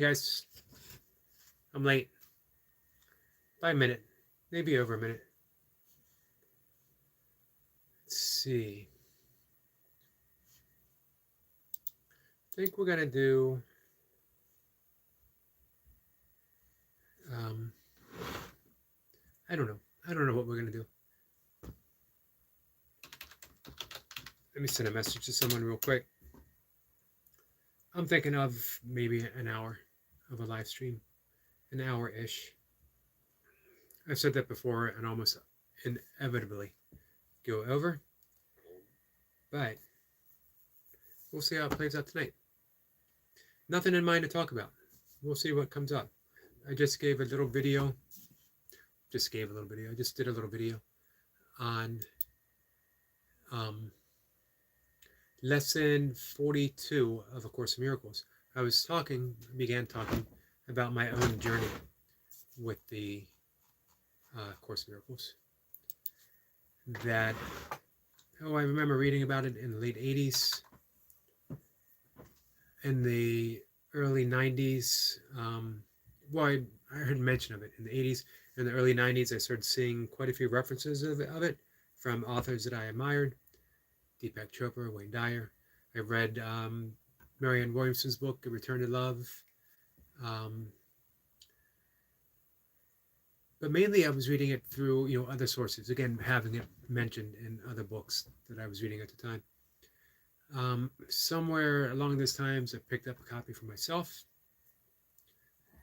Yes, I'm late by a minute, maybe over a minute. Let's see. I think we're gonna do. Um, I don't know. I don't know what we're gonna do. Let me send a message to someone real quick. I'm thinking of maybe an hour of a live stream, an hour ish. I've said that before and almost inevitably go over, but we'll see how it plays out tonight. Nothing in mind to talk about. We'll see what comes up. I just gave a little video. I just did a little video on um, lesson 42 of A Course in Miracles. Began talking about my own journey with the Course in Miracles. That, I remember reading about it in the late 80s, in the early 90s. I heard mention of it in the 80s. In the early 90s, I started seeing quite a few references of it from authors that I admired. Deepak Chopra, Wayne Dyer. I read Marianne Williamson's book, A Return to Love. Um, but mainly I was reading it through, other sources. Again, having it mentioned in other books that I was reading at the time. Somewhere along those times, I picked up a copy for myself.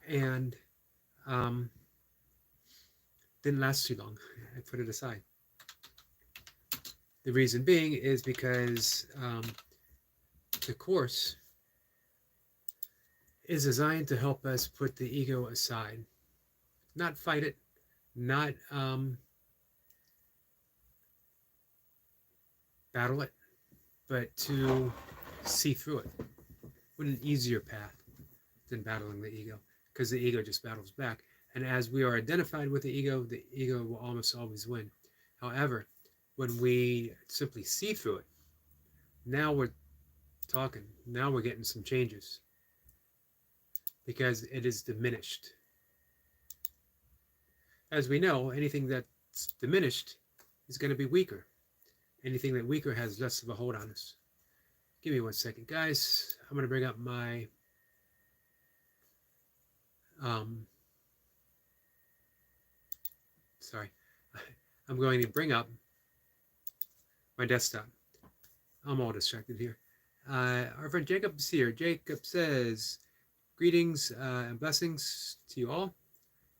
And didn't last too long. I put it aside. The reason being is because the Course is designed to help us put the ego aside, not fight it, not battle it, but to see through it. What an easier path than battling the ego, because the ego just battles back. And as we are identified with the ego will almost always win. However, when we simply see through it, now we're talking. Now we're getting some changes, because it is diminished. As we know, anything that's diminished is going to be weaker. Anything that weaker has less of a hold on us. Give me 1 second, guys. I'm going to bring up my sorry. I'm going to bring up my desktop. I'm all distracted here. Our friend Jacob is here. Jacob says, greetings and blessings to you all.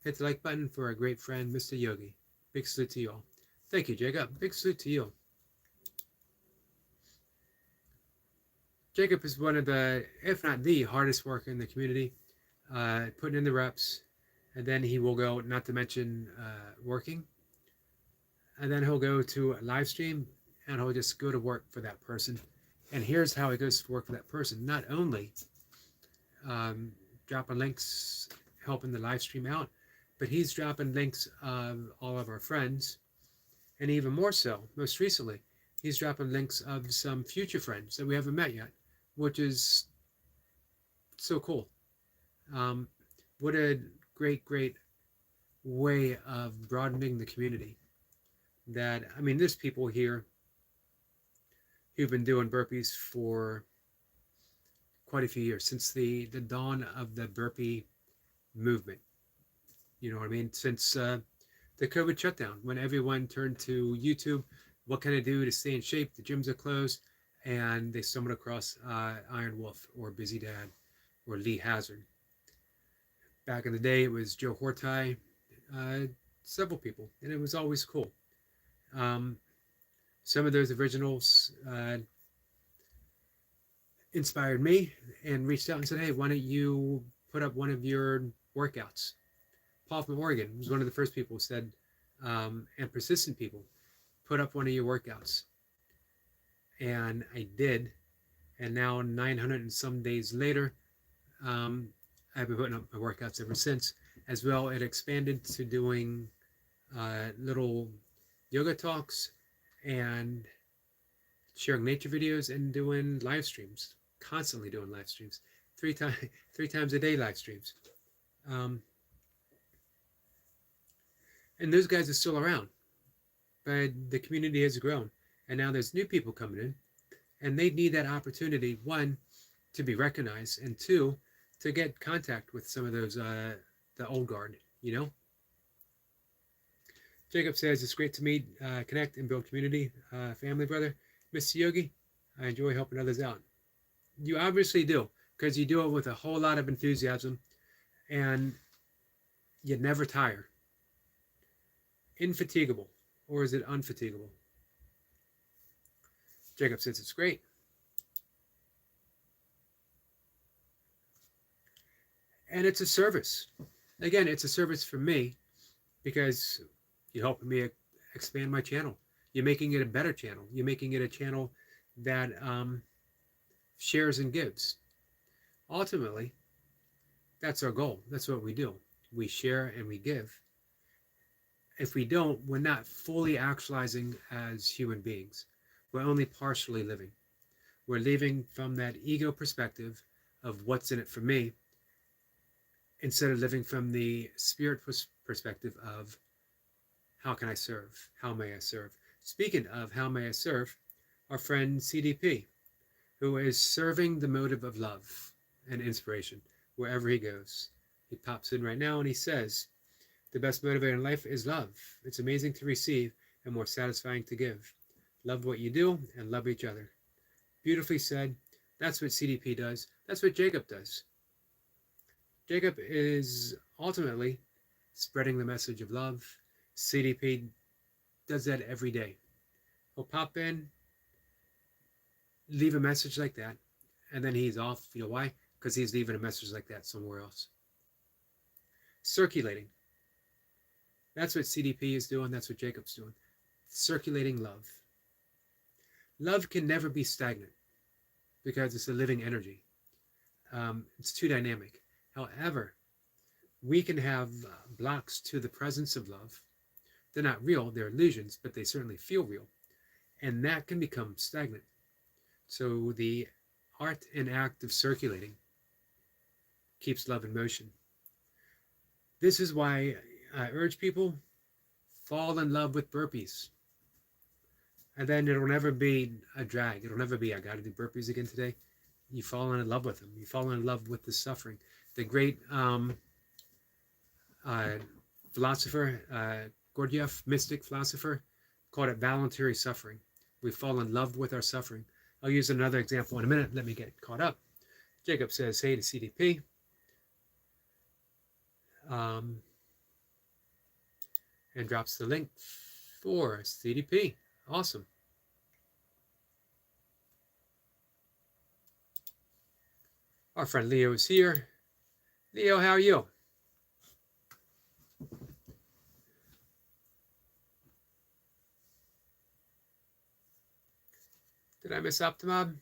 Hit the like button for our great friend, Mr. Yogi. Big salute to you all. Thank you, Jacob. Big salute to you. Jacob is one of the, if not the hardest worker in the community, putting in the reps, and then he will go, not to mention working, and then he'll go to a live stream, and he'll just go to work for that person. And here's how he goes to work for that person. Not only dropping links, helping the live stream out, but he's dropping links of all of our friends, and even more so, most recently, he's dropping links of some future friends that we haven't met yet, which is so cool. What a great way of broadening the community. That, I mean, there's people here who've been doing burpees for quite a few years, since the dawn of the burpee movement. You know what I mean? Since the COVID shutdown, when everyone turned to YouTube, what can I do to stay in shape? The gyms are closed, and they stumbled across Iron Wolf or Busy Dad or Lee Hazard. Back in the day, it was Joe Hortai, several people, and it was always cool. Some of those originals inspired me and reached out and said, hey, why don't you put up one of your workouts? Paul from Oregon was one of the first people who said, and persistent people, put up one of your workouts. And I did. And now 900 and some days later, I've been putting up my workouts ever since. As well, it expanded to doing little yoga talks and sharing nature videos and doing live streams, constantly doing live streams. three times three times a day live streams. Um, and those guys are still around, but the community has grown, and now there's new people coming in, and they need that opportunity, one, to be recognized, and two, to get contact with some of those the old guard. Jacob says it's great to meet, connect, and build community. Family brother, Mr. Yogi, I enjoy helping others out. You obviously do, because you do it with a whole lot of enthusiasm, and you never tire. Infatigable, or is it unfatigable? Jacob says it's great. And it's a service. Again, it's a service for me because you're helping me expand my channel. You're making it a better channel. You're making it a channel that shares and gives. Ultimately, that's our goal. That's what we do. We share and we give. If we don't, we're not fully actualizing as human beings. We're only partially living. We're living from that ego perspective of what's in it for me, instead of living from the spirit perspective of how can I serve? How may I serve? Speaking of how may I serve, our friend CDP, who is serving the motive of love and inspiration wherever he goes. He pops in right now and he says, the best motivator in life is love. It's amazing to receive and more satisfying to give. Love what you do and love each other. Beautifully said. That's what CDP does. That's what Jacob does. Jacob is ultimately spreading the message of love. CDP does that every day. He'll pop in, leave a message like that, and then he's off. You know why? Because he's leaving a message like that somewhere else. Circulating. That's what CDP is doing. That's what Jacob's doing. Circulating love. Love can never be stagnant because it's a living energy. It's too dynamic. However, we can have blocks to the presence of love. They're not real, they're illusions, but they certainly feel real. And that can become stagnant. So the art and act of circulating keeps love in motion. This is why I urge people, fall in love with burpees. And then it'll never be a drag. It'll never be, I got to do burpees again today. You fall in love with them. You fall in love with the suffering. The great philosopher, Gurdjieff, mystic philosopher, called it voluntary suffering. We fall in love with our suffering. I'll use another example in a minute. Let me get caught up. Jacob says, hey to CDP. And drops the link for CDP. Awesome. Our friend Leo is here. Leo, how are you? Did I miss Optimob?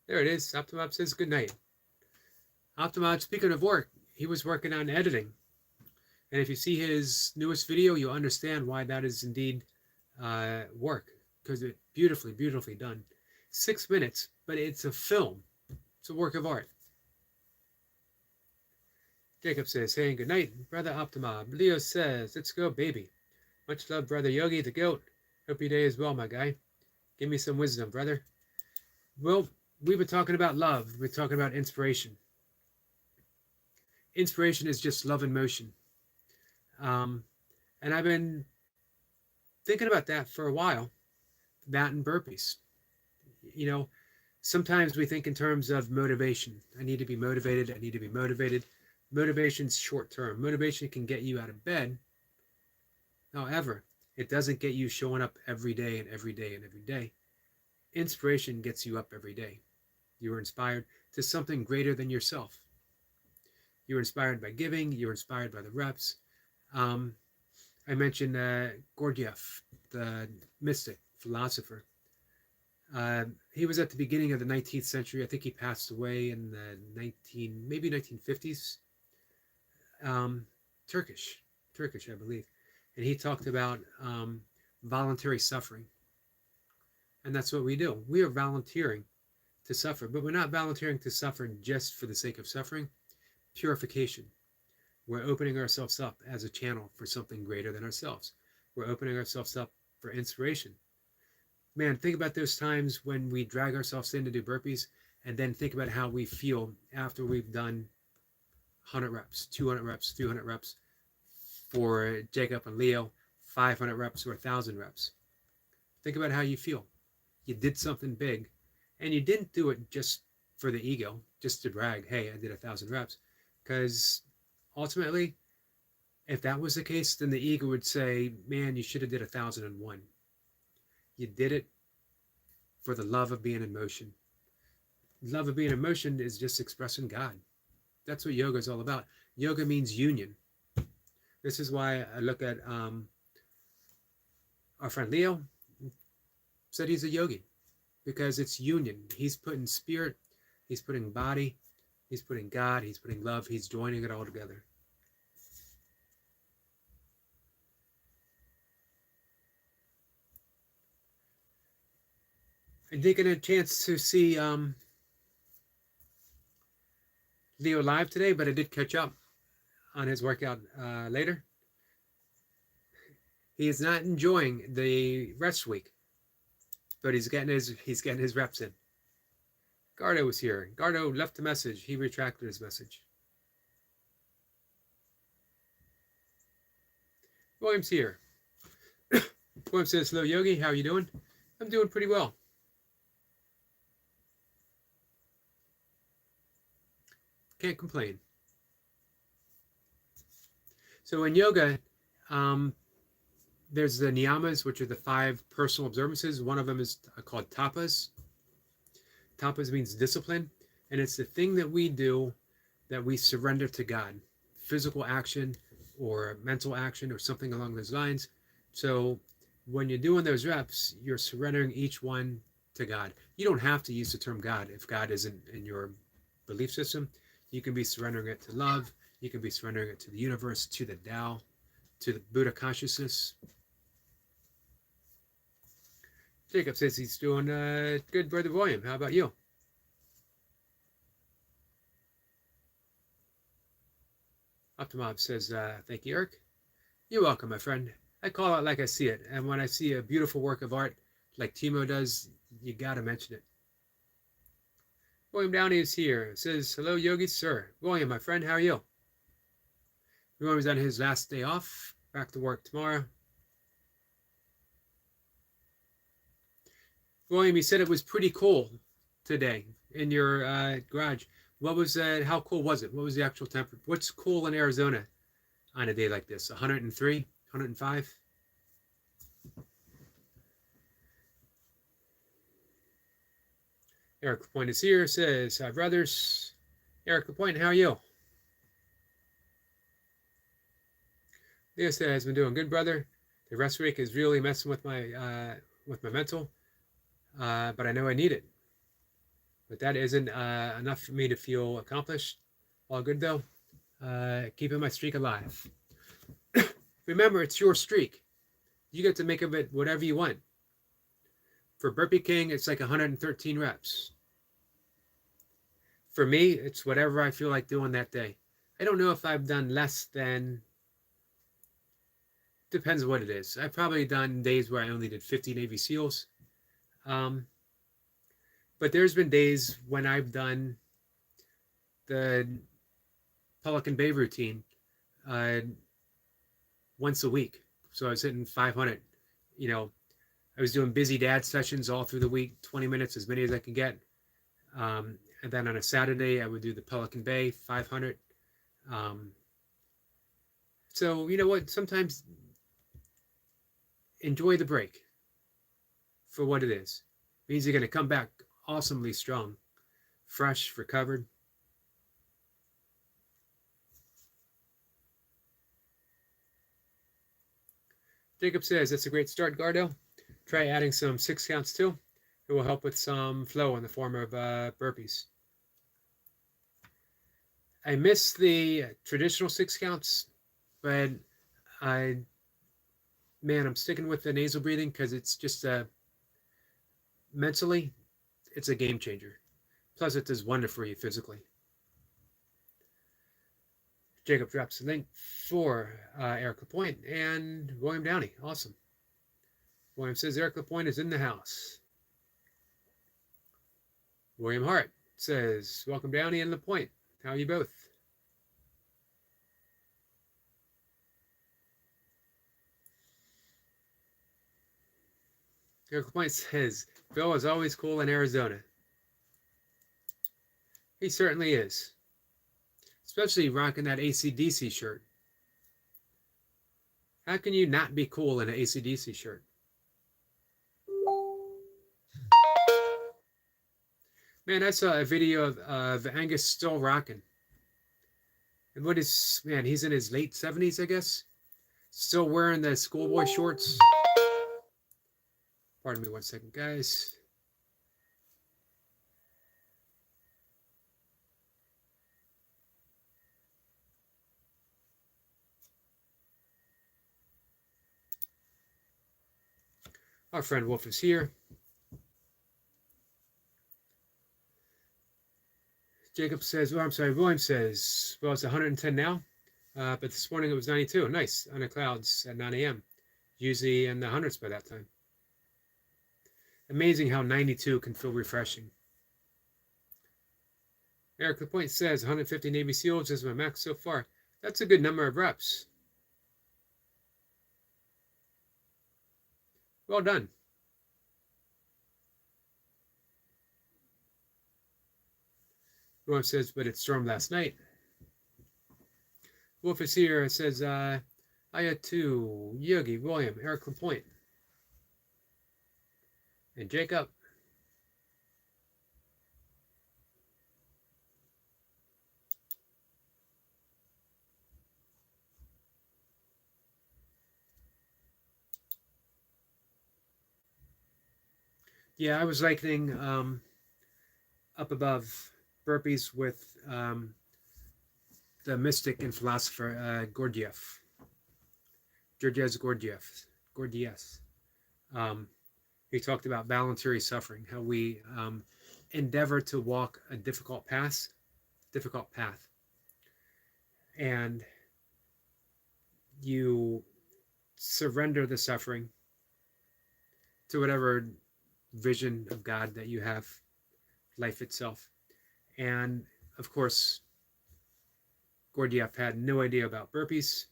There it is. Optimob says good night. Optimob, speaking of work, he was working on editing. And if you see his newest video, you'll understand why that is indeed work. Because it's beautifully, beautifully done. 6 minutes, but it's a film. It's a work of art. Jacob says, hey, good night, brother Optimob. Leo says, let's go, baby. Much love, brother Yogi, the goat. Hope your day is well, my guy. Give me some wisdom, brother. Well, we've been talking about love. We've been talking about inspiration. Inspiration is just love in motion. And I've been thinking about that for a while. That and burpees. You know, sometimes we think in terms of motivation. I need to be motivated. I need to be motivated. Motivation's short term. Motivation can get you out of bed. However, it doesn't get you showing up every day and every day and every day. Inspiration gets you up every day. You are inspired to something greater than yourself. You're inspired by giving. You're inspired by the reps. I mentioned Gurdjieff, the mystic philosopher. He was at the beginning of the 19th century. I think he passed away in the maybe 1950s. Turkish, I believe. And he talked about voluntary suffering. And that's what we do. We are volunteering to suffer, but we're not volunteering to suffer just for the sake of suffering. Purification. We're opening ourselves up as a channel for something greater than ourselves. We're opening ourselves up for inspiration. Man, think about those times when we drag ourselves in to do burpees, and then think about how we feel after we've done 100 reps, 200 reps, 300 reps. For Jacob and Leo, 500 reps or 1,000 reps. Think about how you feel. You did something big, and you didn't do it just for the ego, just to brag, hey, I did 1,000 reps. Because ultimately, if that was the case, then the ego would say, man, you should have did 1,001. You did it for the love of being in motion. Love of being in motion is just expressing God. That's what yoga is all about. Yoga means union. This is why I look at our friend Leo, said he's a yogi, because it's union. He's putting spirit, he's putting body, he's putting God, he's putting love, he's joining it all together. I did get a chance to see Leo live today, but I did catch up on his workout later. He is not enjoying the rest week, but he's getting his reps in. Gardo was here. Gardo left a message. He retracted his message. William's here. William says, hello, Yogi. How are you doing? I'm doing pretty well. Can't complain. So in yoga, there's the niyamas, which are the 5 personal observances. One of them is called tapas. Tapas means discipline, and it's the thing that we do that we surrender to God. Physical action or mental action or something along those lines. So when you're doing those reps, you're surrendering each one to God. You don't have to use the term God if God isn't in your belief system. You can be surrendering it to love. You can be surrendering it to the universe, to the Tao, to the Buddha consciousness. Jacob says he's doing good, Brother William. How about you? Optimob says, thank you, Eric. You're welcome, my friend. I call it like I see it. And when I see a beautiful work of art like Timo does, you got to mention it. William Downey is here. Says, hello, Yogi, sir. William, my friend, how are you? William's on his last day off. Back to work tomorrow. William, you said it was pretty cool today in your garage. What was how cool was it? What was the actual temperature? What's cool in Arizona on a day like this? 103, 105? Eric Lapointe is here, says, hi, brothers. Eric Lapointe, how are you? Leo says, been doing good, brother. The rest week is really messing with my mental, but I know I need it. But that isn't enough for me to feel accomplished. All good, though. Keeping my streak alive. Remember, it's your streak. You get to make of it whatever you want. For Burpee King, it's like 113 reps. For me, it's whatever I feel like doing that day. I don't know if I've done less than... Depends what it is. I've probably done days where I only did 50 Navy SEALs. But there's been days when I've done the Pelican Bay routine once a week. So I was hitting 500. You know, I was doing busy dad sessions all through the week, 20 minutes, as many as I could get. And then on a Saturday, I would do the Pelican Bay 500. So, you know what? Sometimes enjoy the break for what it is. It means you're going to come back awesomely strong, fresh, recovered. Jacob says, that's a great start, Gardo. Try adding some 6 counts too. It will help with some flow in the form of burpees. I miss the traditional 6 counts, but I'm sticking with the nasal breathing because it's just mentally, it's a game changer. Plus, it does wonder for you physically. Jacob drops the link for Eric Lapointe and William Downey. Awesome. William says Eric Lapointe is in the house. William Hart says, welcome Downey and Lapointe. How are you both? Eric Lapointe says, Bill is always cool in Arizona. He certainly is. Especially rocking that AC/DC shirt. How can you not be cool in an AC/DC shirt? Man, I saw a video of Angus still rocking. And what is, man, he's in his late 70s, I guess. Still wearing the schoolboy shorts. Pardon me one second, guys. Our friend Wolf is here. Jacob says, well, I'm sorry, William says, well, it's 110 now, but this morning it was 92. Nice, under clouds at 9 a.m. Usually in the hundreds by that time. Amazing how 92 can feel refreshing. Eric Lapointe says 150 Navy SEALs is my max so far. That's a good number of reps. Well done. Wolf says, but it stormed last night. Wolf is here. Says, I had two. Yogi, William, Eric Lapointe, and Jacob. Yeah, I was likening up above burpees with the mystic and philosopher Gurdjieff. Gurdjieff. He talked about voluntary suffering, how we endeavor to walk a difficult path, and you surrender the suffering to whatever vision of God that you have, life itself. And of course, Gurdjieff had no idea about burpees,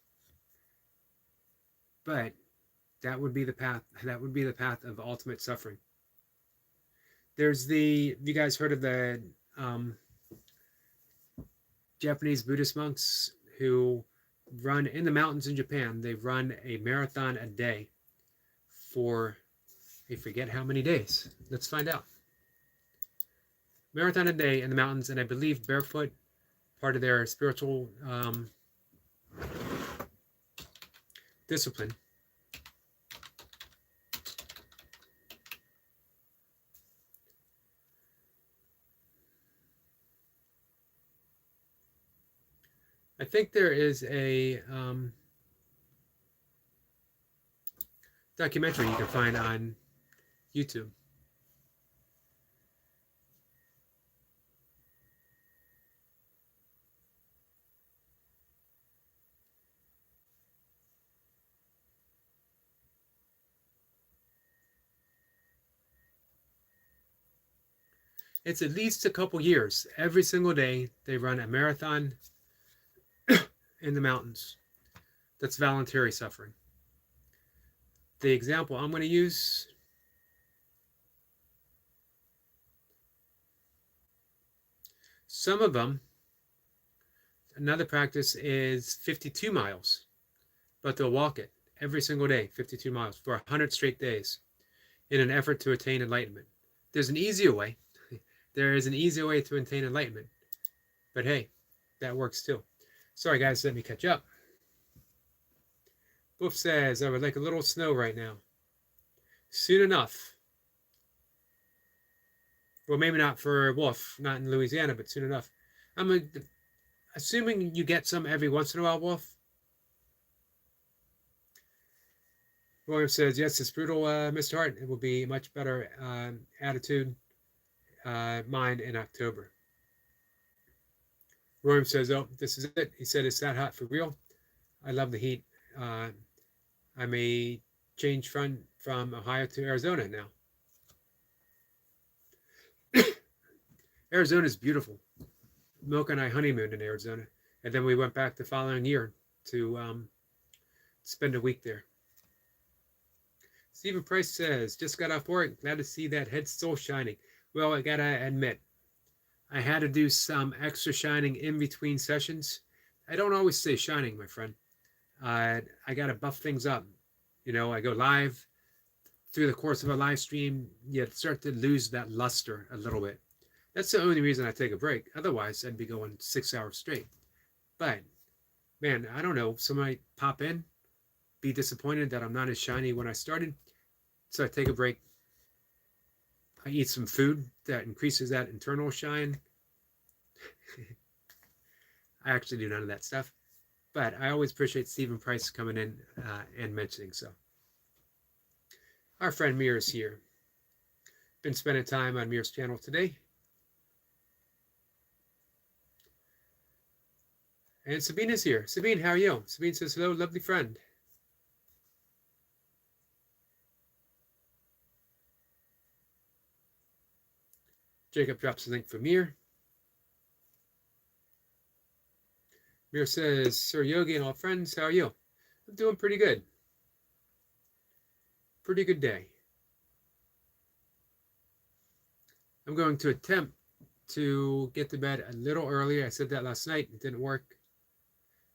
but that would be the path. That would be the path of ultimate suffering. There's you guys heard of the Japanese Buddhist monks who run in the mountains in Japan? They run a marathon a day for, I forget how many days. Let's find out. Marathon a day in the mountains, and I believe barefoot, part of their spiritual discipline. I think there is a documentary you can find on YouTube. It's at least a couple years. Every single day they run a marathon in the mountains. That's voluntary suffering. The example I'm going to use, some of them, another practice is 52 miles, but they'll walk it every single day, 52 miles for 100 straight days in an effort to attain enlightenment. There's an easier way. There is an easier way to attain enlightenment. But hey, that works too. Sorry guys, let me catch up. Wolf says, I would like a little snow right now. Soon enough. Well, maybe not for Wolf, not in Louisiana, but soon enough. I'm assuming you get some every once in a while, Wolf. William says, yes, it's brutal, Mr. Hart. It will be a much better attitude, mind in October. William says, oh, this is it. He said, it's that hot for real. I love the heat. Uh, I may change from Ohio to Arizona now. Arizona is beautiful. Milk and I honeymooned in Arizona, and then we went back the following year to spend a week there. Stephen Price says, just got off work. Glad to see that head still shining. Well, I gotta admit, I had to do some extra shining in between sessions. I don't always stay shining, my friend. I gotta buff things up. You know, I go live. Through the course of a live stream, you start to lose that luster a little bit. That's the only reason I take a break. Otherwise, I'd be going 6 hours straight. But, man, I don't know. Somebody pop in, be disappointed that I'm not as shiny when I started. So I take a break. I eat some food that increases that internal shine. I actually do none of that stuff. But I always appreciate Stephen Price coming in and mentioning so. Our friend Mir is here. Been spending time on Mir's channel today. And Sabine is here. Sabine, how are you? Sabine says, hello, lovely friend. Jacob drops a link for Mir. Mir says, Sir Yogi and all friends, how are you? I'm doing pretty good. Pretty good day. I'm going to attempt to get to bed a little earlier. I said that last night. It didn't work.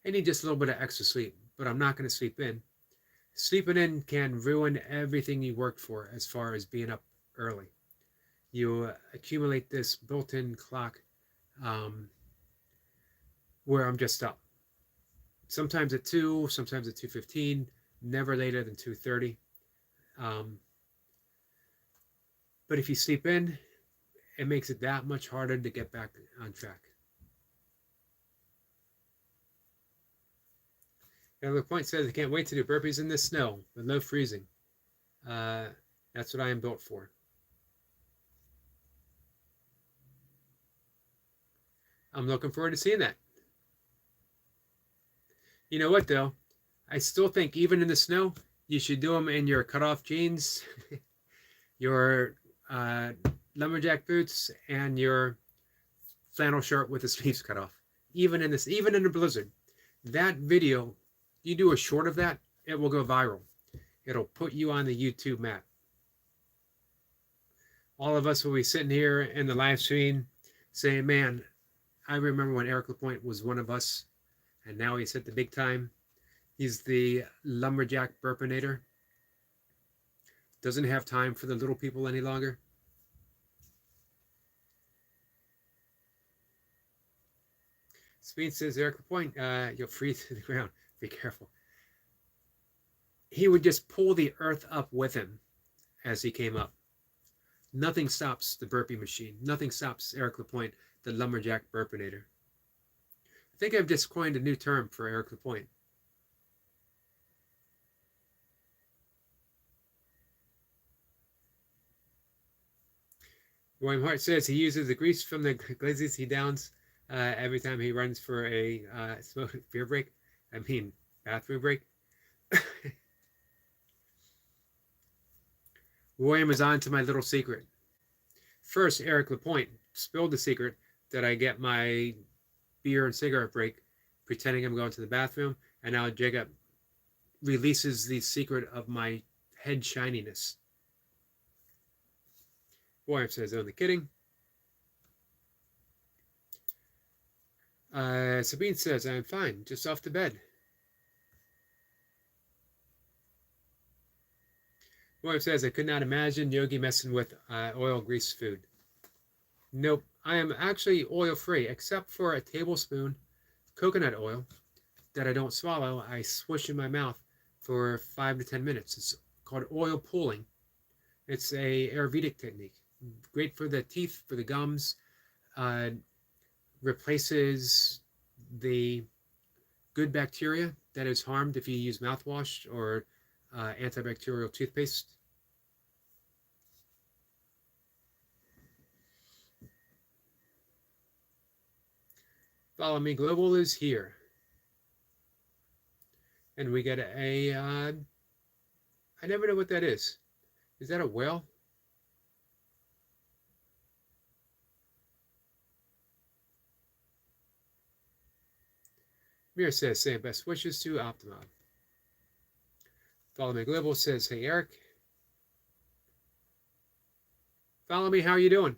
I need just a little bit of extra sleep, but I'm not going to sleep in. Sleeping in can ruin everything you worked for as far as being up early. You accumulate this built-in clock where I'm just up. Sometimes at 2, sometimes at 2:15, never later than 2:30. But if you sleep in, it makes it that much harder to get back on track. The point says, I can't wait to do burpees in the snow, below freezing. That's what I am built for. I'm looking forward to seeing that. You know what, though? I still think even in the snow, you should do them in your cutoff jeans, your lumberjack boots, and your flannel shirt with the sleeves cut off. Even in a blizzard. That video, you do a short of that, it will go viral. It'll put you on the YouTube map. All of us will be sitting here in the live stream saying, man, I remember when Eric LaPointe was one of us, and now he's hit the big time. He's the lumberjack burpinator. Doesn't have time for the little people any longer. Speed says, Eric LaPointe, you'll freeze to the ground. Be careful. He would just pull the earth up with him as he came up. Nothing stops the burpee machine. Nothing stops Eric LaPointe, the lumberjack burpinator. I think I've just coined a new term for Eric LaPointe. William Hart says he uses the grease from the glazes he downs every time he runs for a beer break. I mean, bathroom break. William is on to my little secret. First, Eric LaPointe spilled the secret that I get my beer and cigarette break pretending I'm going to the bathroom, and now Jacob releases the secret of my head shininess. William says, only kidding. Sabine says, I'm fine, just off to bed. William says, I could not imagine Yogi messing with oil grease food. Nope, I am actually oil-free, except for a tablespoon of coconut oil that I don't swallow. I swish in my mouth for 5 to 10 minutes. It's called oil pulling. It's a Ayurvedic technique. Great for the teeth, for the gums. Replaces the good bacteria that is harmed if you use mouthwash or antibacterial toothpaste. Follow Me Global is here. And we get a, I never know what that is. Is that a whale? Mir says, saying best wishes to Optima. Follow Me Global says, hey Eric. Follow me, how are you doing?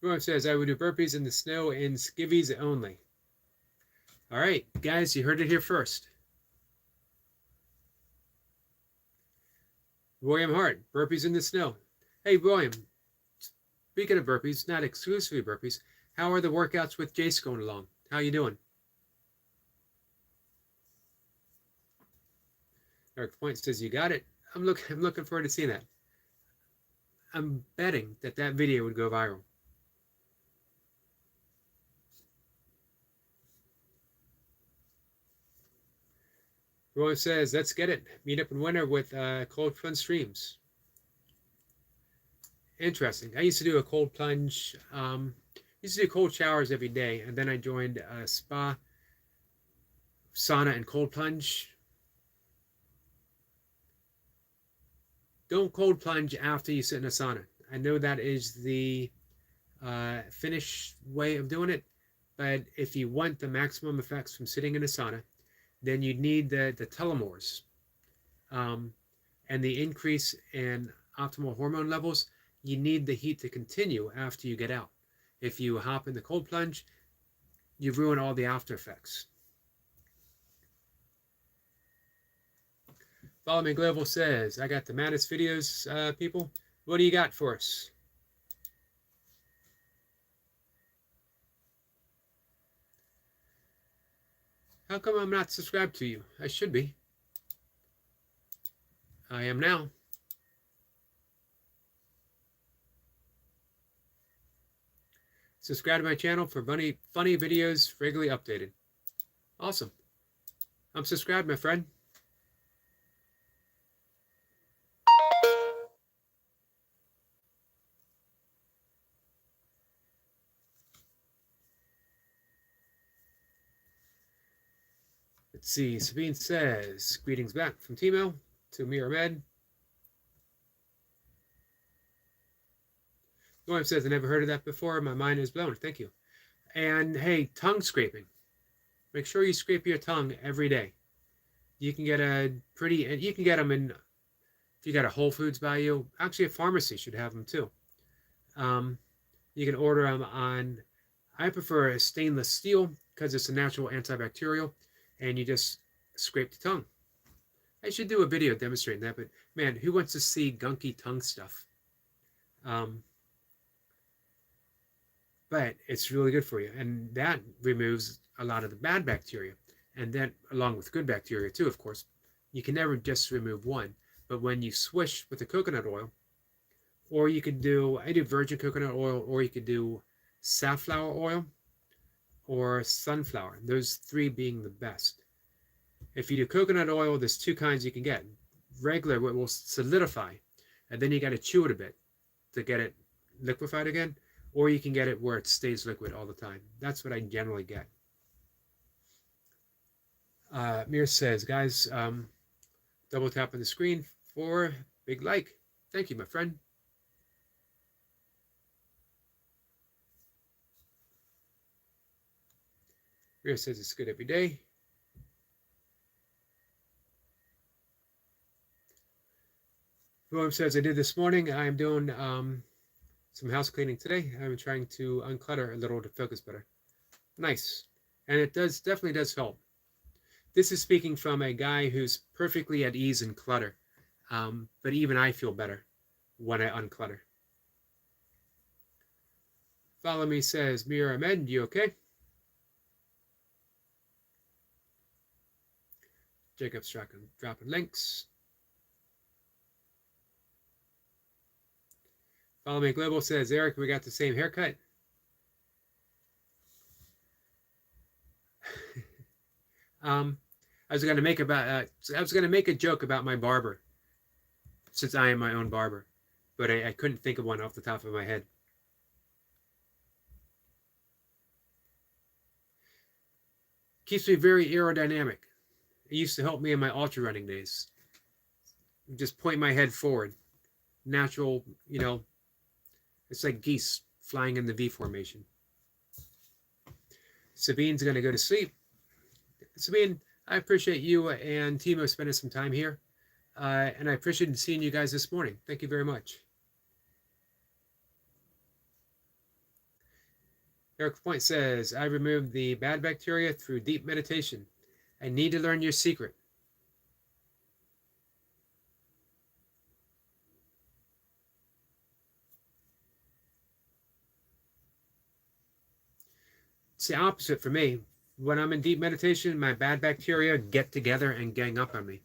Everyone says, I would do burpees in the snow and skivvies only. All right, guys, you heard it here first. William Hart, burpees in the snow. Hey, William, speaking of burpees, not exclusively burpees, how are the workouts with Jace going along? How you doing? Eric Point says, you got it. I'm looking forward to seeing that. I'm betting that video would go viral. Roy says, let's get it. Meet up in winter with cold plunge streams. Interesting. I used to do a cold plunge. Used to do cold showers every day, and then I joined a spa, sauna, and cold plunge. Don't cold plunge after you sit in a sauna. I know that is the Finnish way of doing it, but if you want the maximum effects from sitting in a sauna, then you need the telomeres and the increase in optimal hormone levels. You need the heat to continue after you get out. If you hop in the cold plunge, you ruin all the after effects. Follow Me Global says, I got the maddest videos, people. What do you got for us? How come I'm not subscribed to you? I should be. I am now. Subscribe to my channel for funny videos regularly updated. Awesome. I'm subscribed, my friend. Let's see. Sabine says, greetings back from Timo to Mir Ahmed. William says, I never heard of that before. My mind is blown. Thank you. And hey, tongue scraping. Make sure you scrape your tongue every day. You can get and you can get them in, if you got a Whole Foods by you. Actually, a pharmacy should have them too. You can order them on, I prefer a stainless steel because it's a natural antibacterial, and you just scrape the tongue. I should do a video demonstrating that, but man, who wants to see gunky tongue stuff? But it's really good for you, and that removes a lot of the bad bacteria, and then along with good bacteria too, of course. You can never just remove one, but when you swish with the coconut oil, or you could do, I do virgin coconut oil, or you could do safflower oil or sunflower, those three being the best. If you do coconut oil, there's two kinds you can get. Regular, what will solidify, and then you got to chew it a bit to get it liquefied again, or you can get it where it stays liquid all the time. That's what I generally get. Mir says, guys, double tap on the screen for big like. Thank you, my friend. Mir says it's good every day. William says, I did this morning. I'm doing some house cleaning today. I'm trying to unclutter a little to focus better. Nice. And it definitely does help. This is speaking from a guy who's perfectly at ease in clutter. But even I feel better when I unclutter. Follow Me says, Mir Ahmed, you okay? Jacob's dropping links. Follow Me Global says, Eric, we got the same haircut. Um, I was going to make a joke about my barber, since I am my own barber, but I couldn't think of one off the top of my head. Keeps me very aerodynamic. It used to help me in my ultra running days. Just point my head forward. Natural, it's like geese flying in the V formation. Sabine's going to go to sleep. Sabine, I appreciate you and Timo spending some time here. And I appreciate seeing you guys this morning. Thank you very much. Eric Point says, I removed the bad bacteria through deep meditation. I need to learn your secret. It's the opposite for me. When I'm in deep meditation, my bad bacteria get together and gang up on me.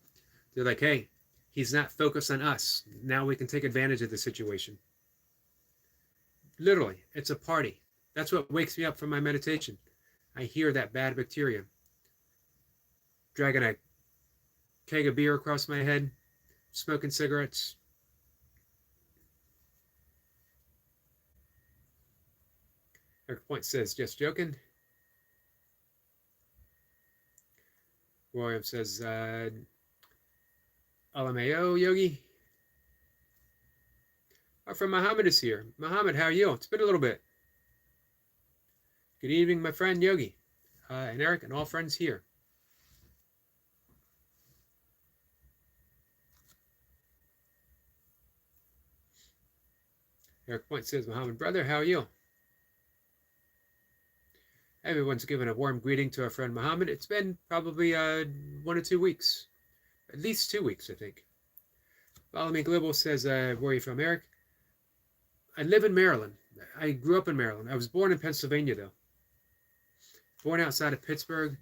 They're like, hey, he's not focused on us. Now we can take advantage of the situation. Literally, it's a party. That's what wakes me up from my meditation. I hear that bad bacteria dragging a keg of beer across my head, smoking cigarettes. Eric Point says, just joking. William says, LMAO, Yogi. Our friend Muhammad is here. Muhammad, how are you? It's been a little bit. Good evening, my friend Yogi, and Eric, and all friends here. Eric Point says, Muhammad, brother, how are you? Everyone's given a warm greeting to our friend Muhammad. It's been probably 1 or 2 weeks. At least 2 weeks, I think. Follow Me Global says, where are you from, Eric? I live in Maryland. I grew up in Maryland. I was born in Pennsylvania, though. Born outside of Pittsburgh,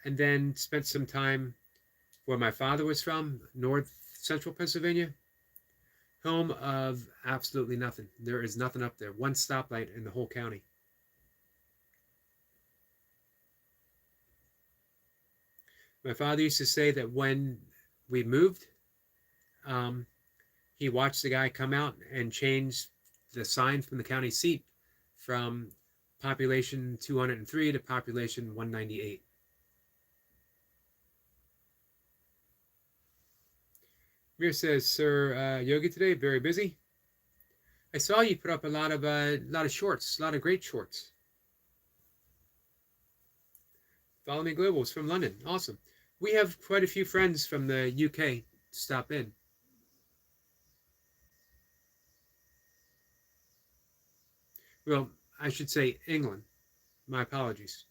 and then spent some time where my father was from, north central Pennsylvania. Home of absolutely nothing. There is nothing up there. One stoplight in the whole county. My father used to say that when we moved, he watched the guy come out and change the sign from the county seat from population 203 to population 198. Mir says, Sir Yogi today, very busy. I saw you put up a lot of shorts, a lot of great shorts. Follow Me Global is from London. Awesome. We have quite a few friends from the UK stop in. Well, I should say England. My apologies.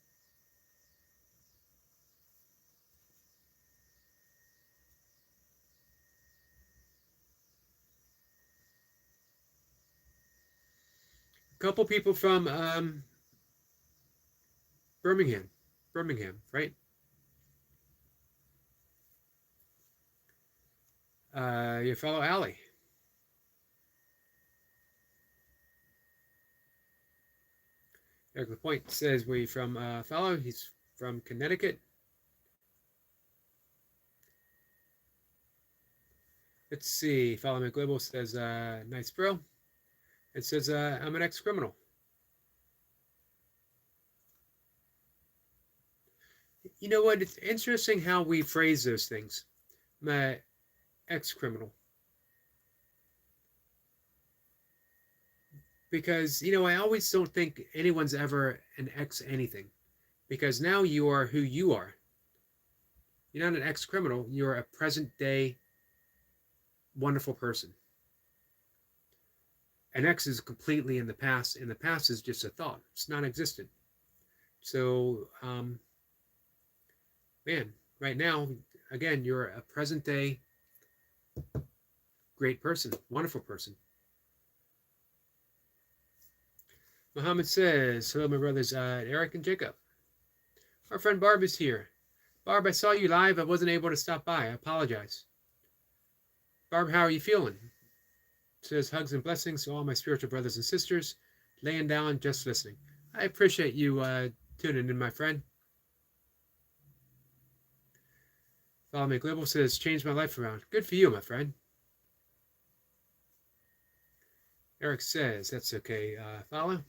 A couple people from Birmingham, right? Your fellow Allie. Eric LaPointe says, where you from, fellow? He's from Connecticut. Let's see. Follow Me Global says, nice bro. It says, I'm an ex-criminal. You know what? It's interesting how we phrase those things. My ex-criminal. Because, I always don't think anyone's ever an ex anything. Because now you are who you are. You're not an ex-criminal. You're a present-day wonderful person. An ex is completely in the past, and the past is just a thought. It's non-existent. So, man, right now, again, you're a present-day great person, wonderful person. Muhammad says, hello, my brothers Eric and Jacob. Our friend Barb is here. Barb, I saw you live. I wasn't able to stop by. I apologize. Barb, how are you feeling? Says, hugs and blessings to all my spiritual brothers and sisters. Laying down, just listening. I appreciate you tuning in, my friend. Follow Me Global says, changed my life around. Good for you, my friend. Eric says, that's okay. Follow.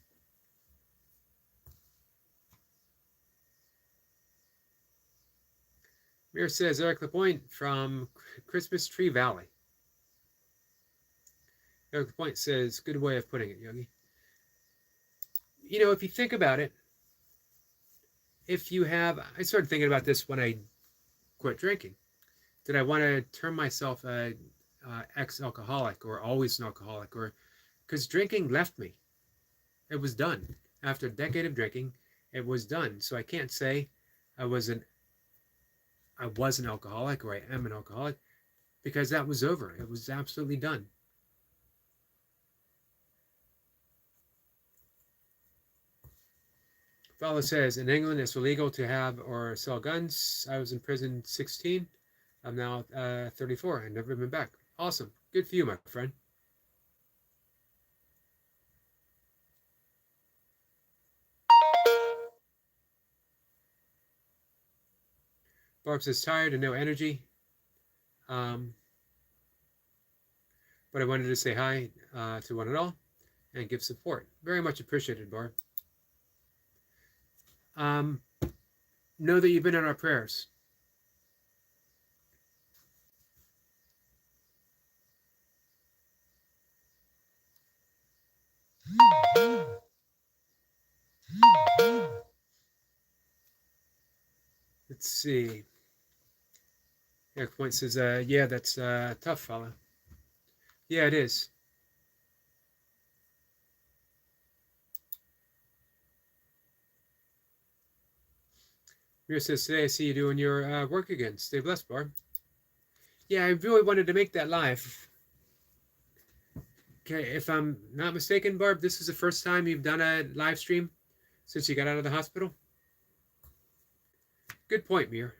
Mir says, Eric LaPointe from Christmas Tree Valley. Eric LaPointe says, good way of putting it, Yogi. You know, if you think about it, if you have, I started thinking about this when I quit drinking. Did I want to term myself a ex-alcoholic or always an alcoholic? Or because drinking left me. It was done. After a decade of drinking, it was done. So I can't say I was an alcoholic or I am an alcoholic because that was over. It was absolutely done. Follow says, in England, it's illegal to have or sell guns. I was in prison 16. I'm now 34. I've never been back. Awesome. Good for you, my friend. Barb says, tired and no energy. But I wanted to say hi to one and all and give support. Very much appreciated, Barb. Know that you've been in our prayers. Let's see. Eric Point says, yeah, that's tough, fella. Yeah, it is. Mira says, today I see you doing your work again. Stay blessed, Barb. Yeah, I really wanted to make that live. Okay, if I'm not mistaken, Barb, this is the first time you've done a live stream since you got out of the hospital? Good point, Mir.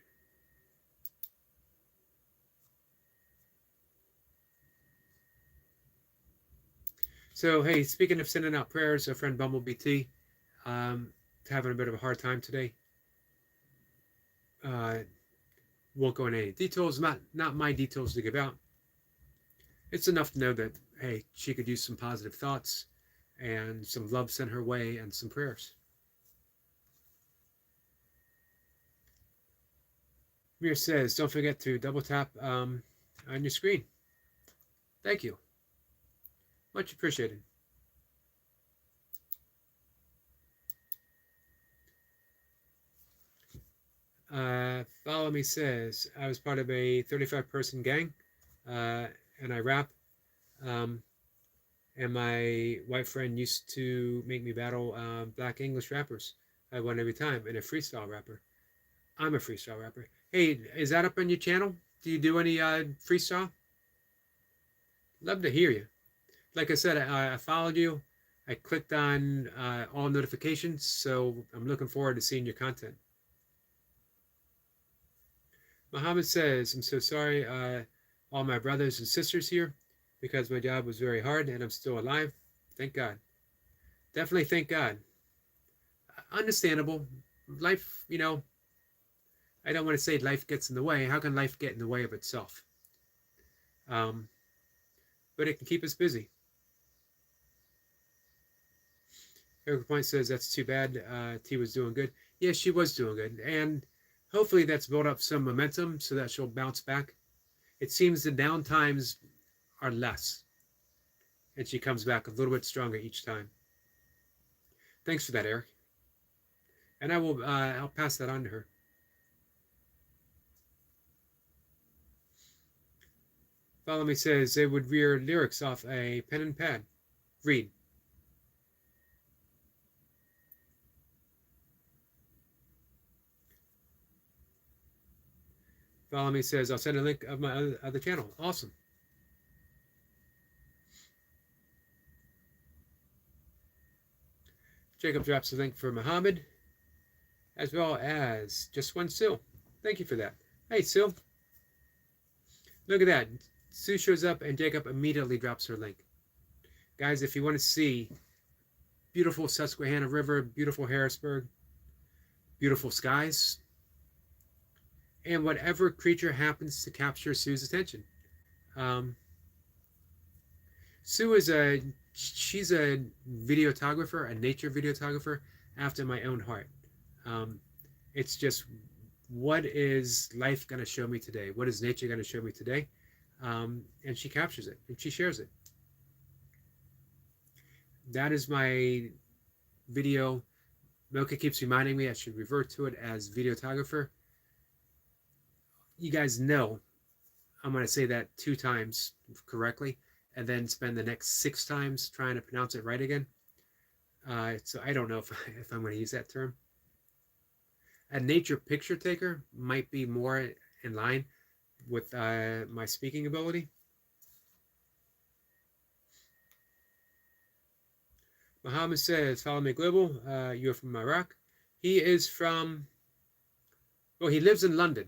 So, hey, speaking of sending out prayers, our friend Bumblebee T, having a bit of a hard time today. Won't go into any details, not my details to give out. It's enough to know that, hey, she could use some positive thoughts and some love sent her way and some prayers. Mir says, don't forget to double tap on your screen. Thank you. Much appreciated. Follow Me says, I was part of a 35-person gang, and I rap. And my white friend used to make me battle black English rappers. I won every time, and a freestyle rapper. I'm a freestyle rapper. Hey, is that up on your channel? Do you do any freestyle? Love to hear you. Like I said, I followed you. I clicked on all notifications, so I'm looking forward to seeing your content. Muhammad says, I'm so sorry, all my brothers and sisters here, because my job was very hard and I'm still alive. Thank God. Definitely thank God. Understandable. Life, you know, I don't want to say life gets in the way. How can life get in the way of itself? But it can keep us busy. Eric Point says, that's too bad. T was doing good. Yeah, she was doing good. And hopefully that's built up some momentum so that she'll bounce back. It seems the down times are less. And she comes back a little bit stronger each time. Thanks for that, Eric. And I'll pass that on to her. Follow Me says they would rear lyrics off a pen and pad. Read. Follow Me says, I'll send a link of my other channel. Awesome. Jacob drops a link for Muhammad, as well as Just One Sue. Thank you for that. Hey, Sue. Look at that. Sue shows up and Jacob immediately drops her link. Guys, if you want to see beautiful Susquehanna River, beautiful Harrisburg, beautiful skies, and whatever creature happens to capture Sue's attention. Um, Sue is she's a videographer, a nature videographer after my own heart. Um, it's just, what is life going to show me today? What is nature going to show me today? And she captures it and she shares it. That is my video. Milka keeps reminding me I should revert to it as videographer. You guys know I'm going to say that 2 times correctly and then spend the next 6 times trying to pronounce it right again. So I don't know if I'm going to use that term. A nature picture taker might be more in line with my speaking ability. Muhammad says, follow me global. You're from Iraq. He is from, well, he lives in London.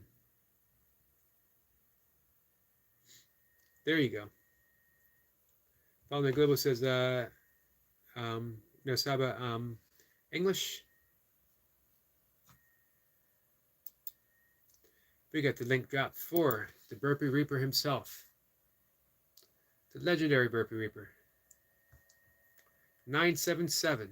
There you go. Follow me global says, no Saba, English. We got the link dropped for the Burpee Reaper himself. The legendary Burpee Reaper. 977.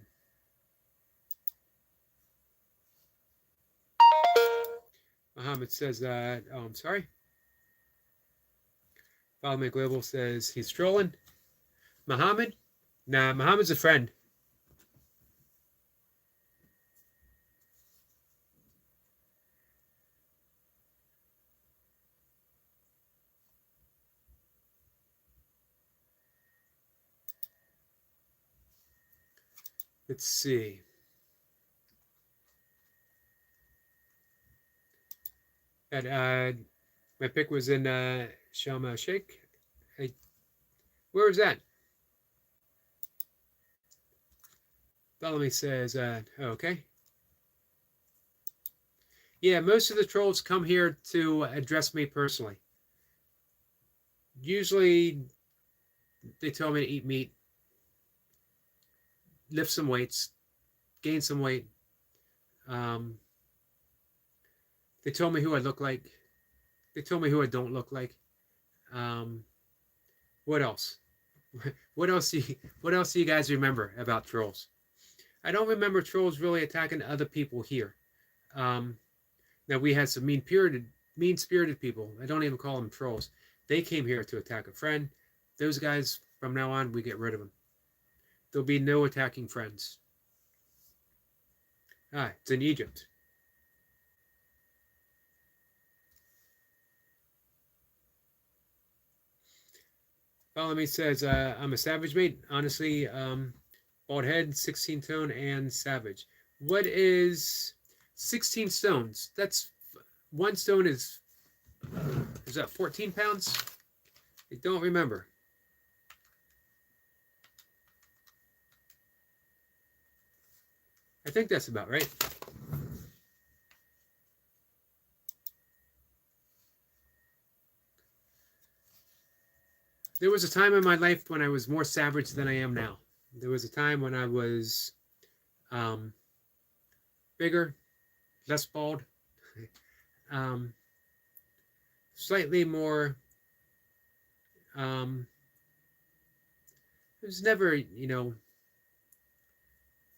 Muhammad says that, oh, I'm sorry. Follow me global says he's trolling. Muhammad? Nah, Muhammad's a friend. Let's see. And my pick was in Sharm el Sheikh. Where was that? Bellamy says, okay. Yeah, most of the trolls come here to address me personally. Usually, they tell me to eat meat, lift some weights, gain some weight. They told me who I look like. They told me who I don't look like. What else? What else do you guys remember about trolls? I don't remember trolls really attacking other people here. Now we had some mean-spirited people. I don't even call them trolls. They came here to attack a friend. Those guys, from now on, we get rid of them. There'll be no attacking friends. It's in Egypt. Follow me says, I'm a savage mate. Honestly, bald head, 16 tone, and savage. What is 16 stones? That's, 1 stone is that 14 pounds? I don't remember. I think that's about right. There was a time in my life when I was more savage than I am now. There was a time when I was bigger, less bald, slightly more. It was never,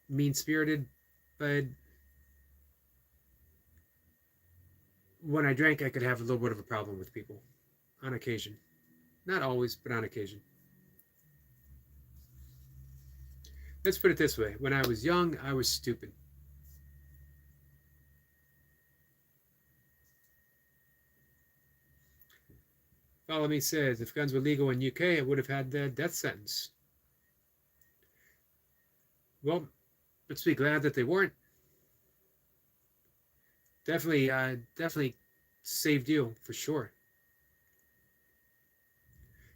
mean-spirited, but when I drank, I could have a little bit of a problem with people on occasion. Not always, but on occasion. Let's put it this way. When I was young, I was stupid. Follow me says, if guns were legal in UK, I would have had the death sentence. Well, let's be glad that they weren't. Definitely saved you, for sure.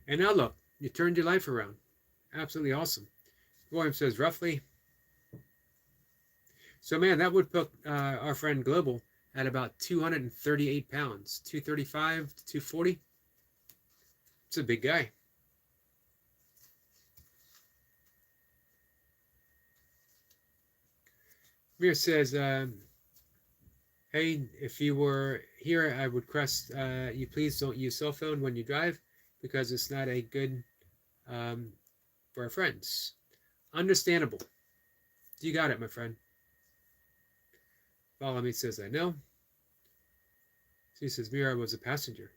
And now look, you turned your life around. Absolutely awesome. William says, roughly. So, man, that would put our friend Global at about 238 pounds. 235 to 240. It's a big guy. Mir says, Hey, if you were here, I would request you please don't use cell phone when you drive because it's not a good um, for our friends. Understandable. You got it, my friend. Follow me says I know. She says Mira was a passenger.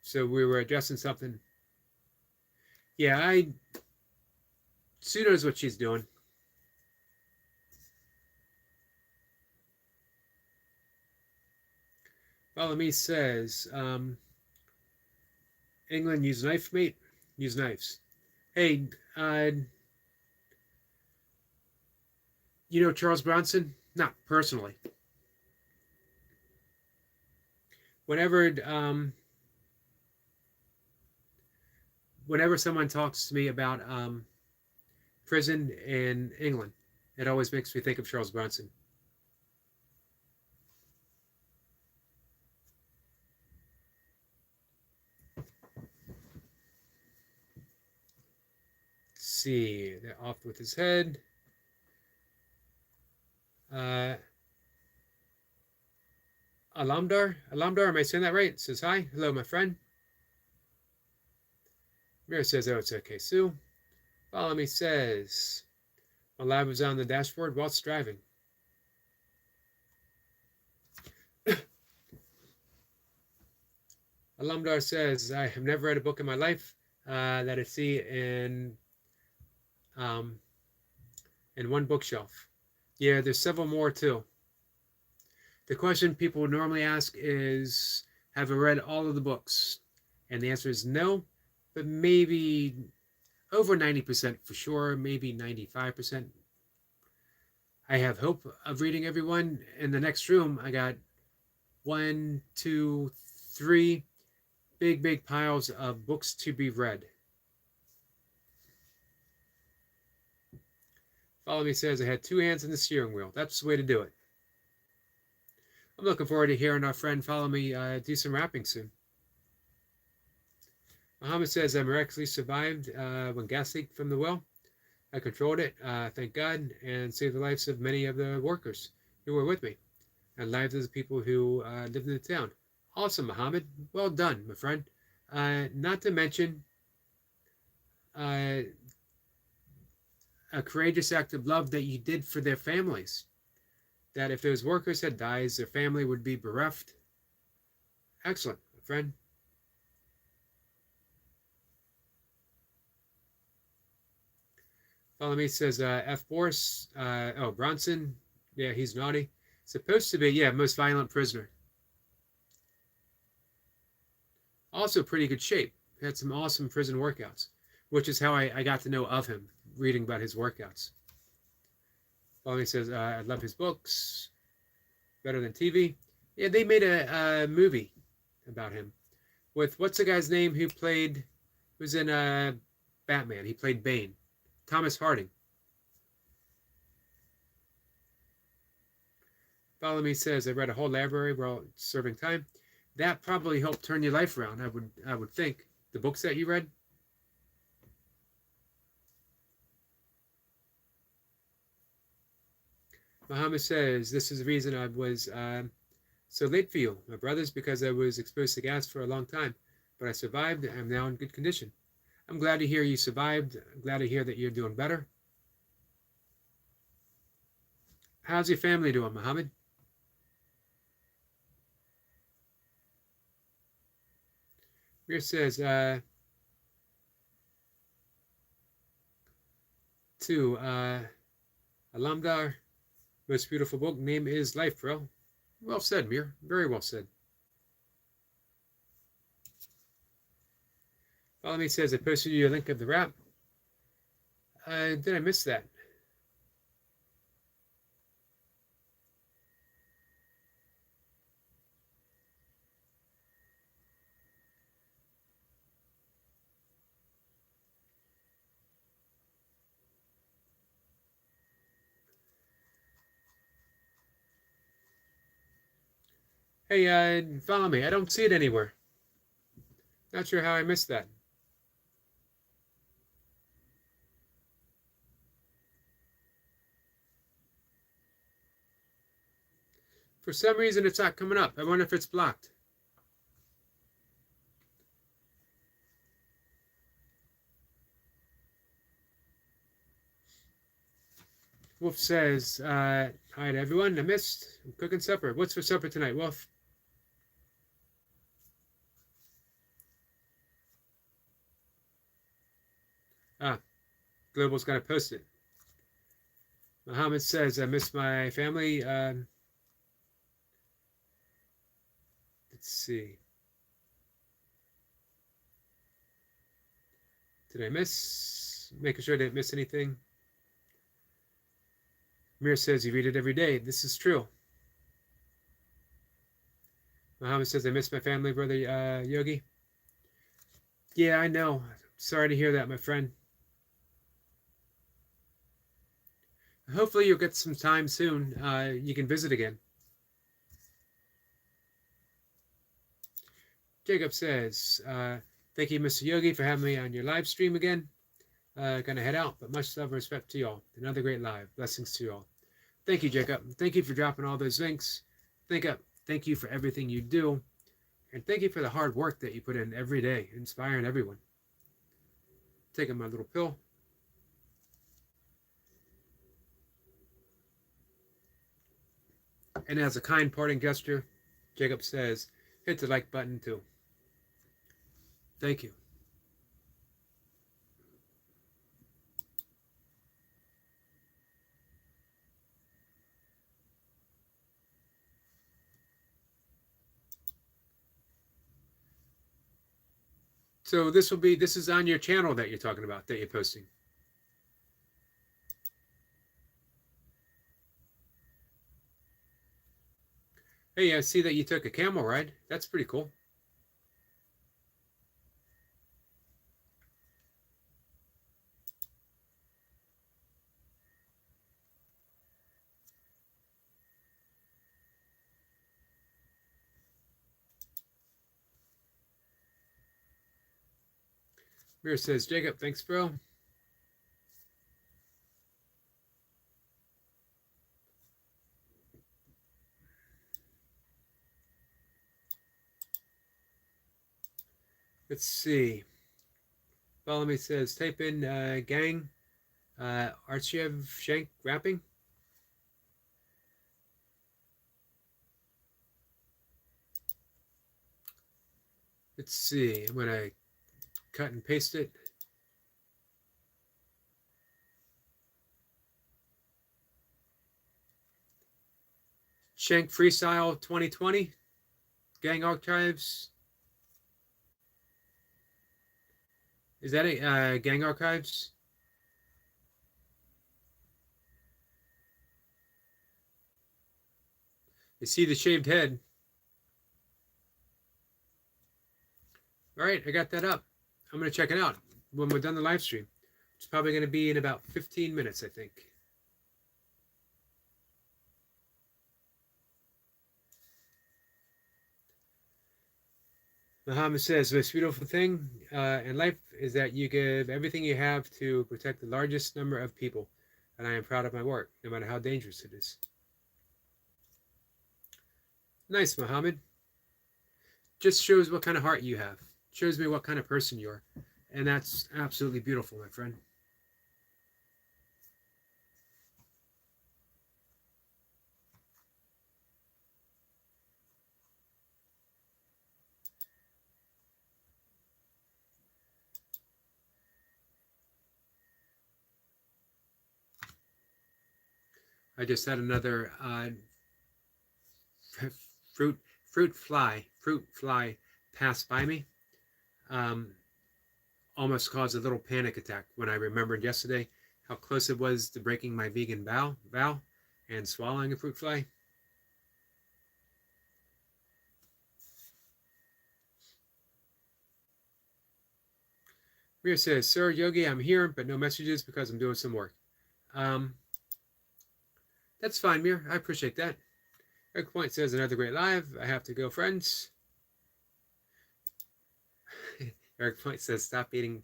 So we were addressing something. Yeah, Sue knows what she's doing. Follow me says England use knife, mate. Use knives. Hey, you know Charles Bronson? Not personally. Whenever whenever someone talks to me about prison in England, it always makes me think of Charles Bronson. Let's see, they're off with his head. Alamdar, am I saying that right? Says hi. Hello, my friend. Mira says, oh, it's okay, Sue. Follow me says, my lab was on the dashboard whilst driving. Alamdar says, I have never read a book in my life that I see in one bookshelf. Yeah, there's several more too. The question people would normally ask is, have I read all of the books? And the answer is no, but maybe over 90% for sure, maybe 95%. I have hope of reading everyone. In the next room, I got 1, 2, 3 big piles of books to be read. Follow me says I had 2 hands in the steering wheel. That's the way to do it. I'm looking forward to hearing our friend Follow Me do some rapping soon. Muhammad says I miraculously survived when gas leaked from the well. I controlled it, thank God, and saved the lives of many of the workers who were with me, and lives of the people who lived in the town. Awesome, Muhammad. Well done, my friend. Not to mention uh, a courageous act of love that you did for their families. That if those workers had died, their family would be bereft. Excellent, my friend. Follow me says F. Boris. Bronson. Yeah, he's naughty. Supposed to be, yeah, most violent prisoner. Also pretty good shape. Had some awesome prison workouts, which is how I got to know of him, reading about his workouts. Follow me says I love his books. Better than TV. Yeah, they made a movie about him with what's the guy's name who was in Batman. He played Bane. Thomas Harding. Follow me says I read a whole library while serving time. That probably helped turn your life around. I would think the books that you read. Muhammad says this is the reason I was so late for you, my brothers, because I was exposed to gas for a long time, but I survived. I'm now in good condition. I'm glad to hear you survived. I'm glad to hear that you're doing better. How's your family doing, Muhammad? Mir says, to Alamdar, most beautiful book, name is Life, bro. Well said, Mir. Very well said. Follow me says, I posted you a link of the rap. Did I miss that? Hey, follow me. I don't see it anywhere. Not sure how I missed that. For some reason, it's not coming up. I wonder if it's blocked. Wolf says, hi to everyone. I missed. I'm cooking supper. What's for supper tonight, Wolf? Ah, Global's got to post it. Muhammad says, I miss my family. Let's see. Did I miss? Making sure I didn't miss anything. Mir says, you read it every day. This is true. Muhammad says, I miss my family, brother Yogi. Yeah, I know. Sorry to hear that, my friend. Hopefully you'll get some time soon. You can visit again. Jacob says, thank you, Mr. Yogi, for having me on your live stream again. Gonna head out, but much love and respect to y'all. Another great live. Blessings to y'all. Thank you, Jacob. Thank you for dropping all those links. Thank you for everything you do. And thank you for the hard work that you put in every day, inspiring everyone. Taking my little pill. And as a kind parting gesture, Jacob says, hit the like button too. Thank you. So this is on your channel that you're talking about, that you're posting. Hey, I see that you took a camel ride. That's pretty cool. Mir says, Jacob, thanks, bro. Let's see. Follow me says, type in gang Archiev Shank wrapping. Let's see. I'm going to cut and paste it. Shank Freestyle 2020. Gang Archives. Is that a Gang Archives? You see the shaved head. All right, I got that up. I'm going to check it out when we're done the live stream. It's probably going to be in about 15 minutes, I think. Muhammad says, the most beautiful thing in life is that you give everything you have to protect the largest number of people. And I am proud of my work, no matter how dangerous it is. Nice, Muhammad. Just shows what kind of heart you have. Shows me what kind of person you are. And that's absolutely beautiful, my friend. I just had another fruit fly pass by me. Almost caused a little panic attack when I remembered yesterday how close it was to breaking my vegan vow and swallowing a fruit fly. Rhea says, Sir Yogi, I'm here, but no messages because I'm doing some work. That's fine, Mir. I appreciate that. Eric Point says, another great live. I have to go, friends. Eric Point says, stop eating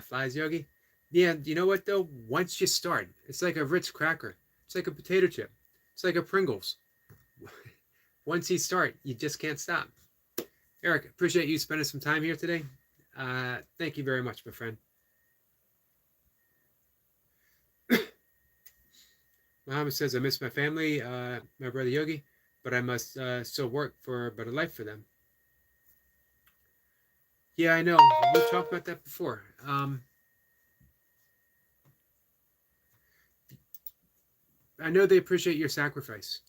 flies, Yogi. Yeah, you know what, though? Once you start, it's like a Ritz cracker. It's like a potato chip. It's like a Pringles. Once you start, you just can't stop. Eric, appreciate you spending some time here today. Thank you very much, my friend. Muhammad says, I miss my family, my brother Yogi, but I must still work for a better life for them. Yeah, I know. We've talked about that before. I know they appreciate your sacrifice.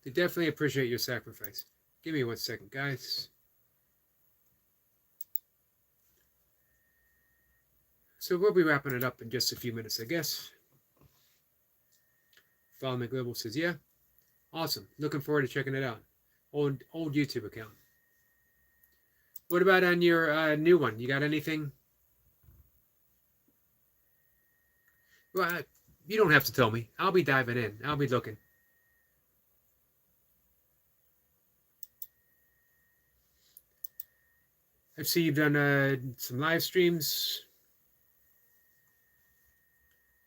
They definitely appreciate your sacrifice. Give me 1 second, guys. So we'll be wrapping it up in just a few minutes, I guess. Follow Me Global says, yeah. Awesome. Looking forward to checking it out. Old YouTube account. What about on your new one? You got anything? Well, you don't have to tell me. I'll be diving in. I'll be looking. I see you've done some live streams.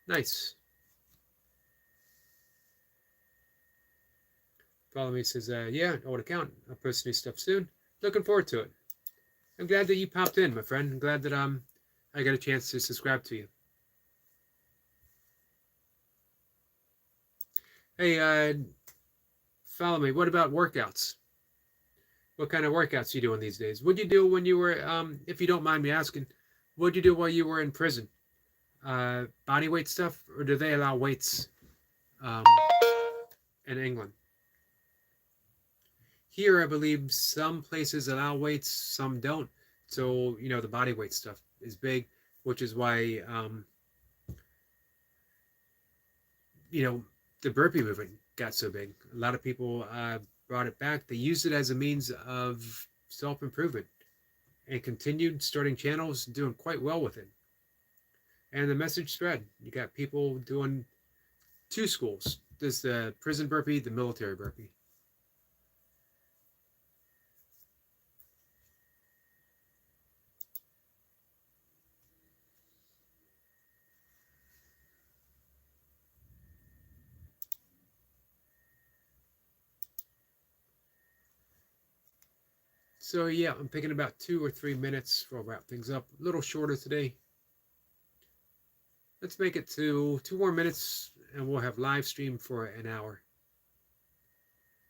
Nice. Follow Me says, yeah, old account. I'll post new stuff soon. Looking forward to it. I'm glad that you popped in, my friend. I'm glad that I got a chance to subscribe to you. Hey, Follow Me. What about workouts? What kind of workouts are you doing these days? What'd you do when you were, if you don't mind me asking, what'd you do while you were in prison? Body weight stuff, or do they allow weights in England? Here, I believe some places allow weights, some don't. So, the body weight stuff is big, which is why, the burpee movement got so big. A lot of people brought it back. They used it as a means of self-improvement and continued starting channels, doing quite well with it. And the message spread. You got people doing 2 schools. There's the prison burpee, the military burpee. So yeah, I'm picking about 2 or 3 minutes. We'll wrap things up. A little shorter today. Let's make it to 2 more minutes, and we'll have live stream for an hour.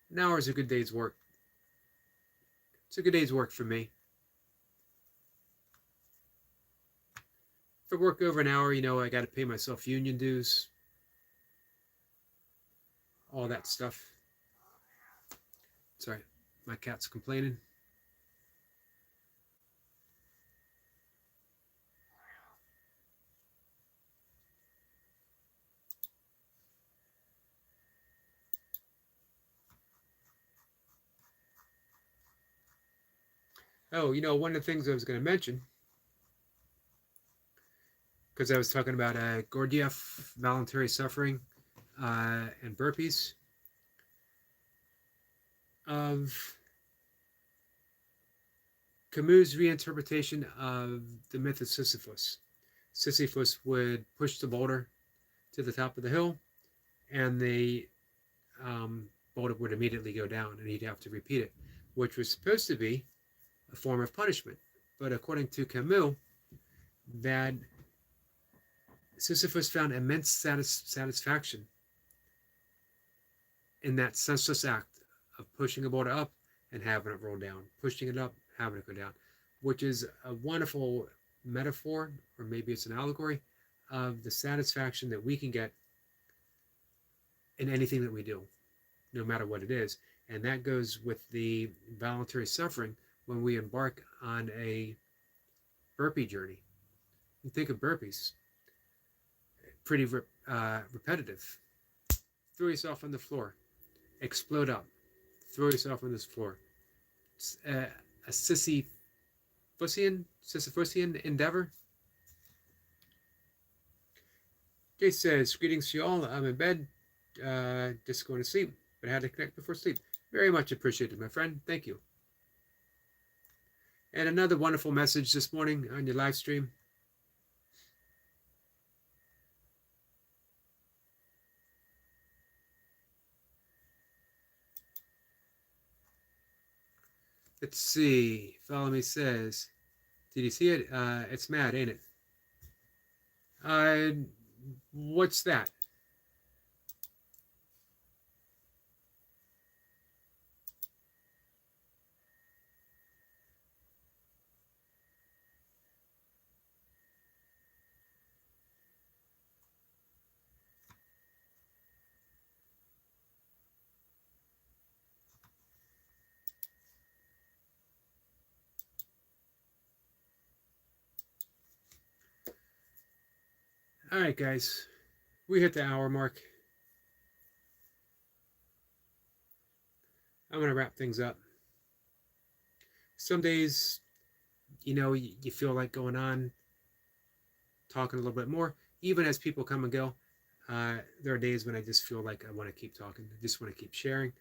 An hour is a good day's work. It's a good day's work for me. If I work over an hour, I got to pay myself union dues, all that stuff. Sorry, my cat's complaining. Oh, one of the things I was going to mention, because I was talking about Gurdjieff, voluntary suffering, and burpees, of Camus' reinterpretation of the myth of Sisyphus. Sisyphus would push the boulder to the top of the hill, and the boulder would immediately go down, and he'd have to repeat it, which was supposed to be a form of punishment. But according to Camus, that Sisyphus found immense satisfaction in that senseless act of pushing a boulder up and having it roll down, pushing it up, having it go down, which is a wonderful metaphor, or maybe it's an allegory, of the satisfaction that we can get in anything that we do, no matter what it is. And that goes with the voluntary suffering when we embark on a burpee journey. You think of burpees, pretty repetitive. Throw yourself on the floor, explode up, throw yourself on this floor. It's a Sisyphusian endeavor. Jay says, greetings to you all. I'm in bed, just going to sleep, but I had to connect before sleep. Very much appreciated, my friend. Thank you. And another wonderful message this morning on your live stream. Let's see. Follow Me says, did you see it? It's mad, ain't it? What's that? All right, guys. We hit the hour mark. I'm going to wrap things up. Some days, you feel like going on, talking a little bit more. Even as people come and go, there are days when I just feel like I want to keep talking. I just want to keep sharing,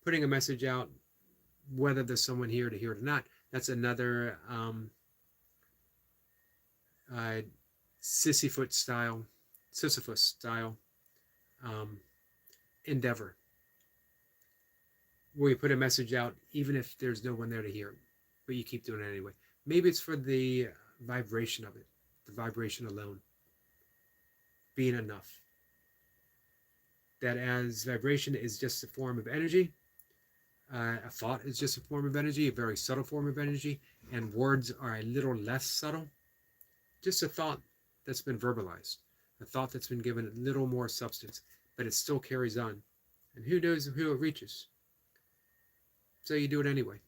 putting a message out, whether there's someone here to hear it or not. That's another Sisyphus style endeavor, where you put a message out even if there's no one there to hear it, but you keep doing it anyway. Maybe it's for the vibration of it, the vibration alone being enough. That as vibration is just a form of energy, a thought is just a form of energy, a very subtle form of energy, and words are a little less subtle. Just a thought that's been verbalized, a thought that's been given a little more substance, but it still carries on. And who knows who it reaches? So you do it anyway.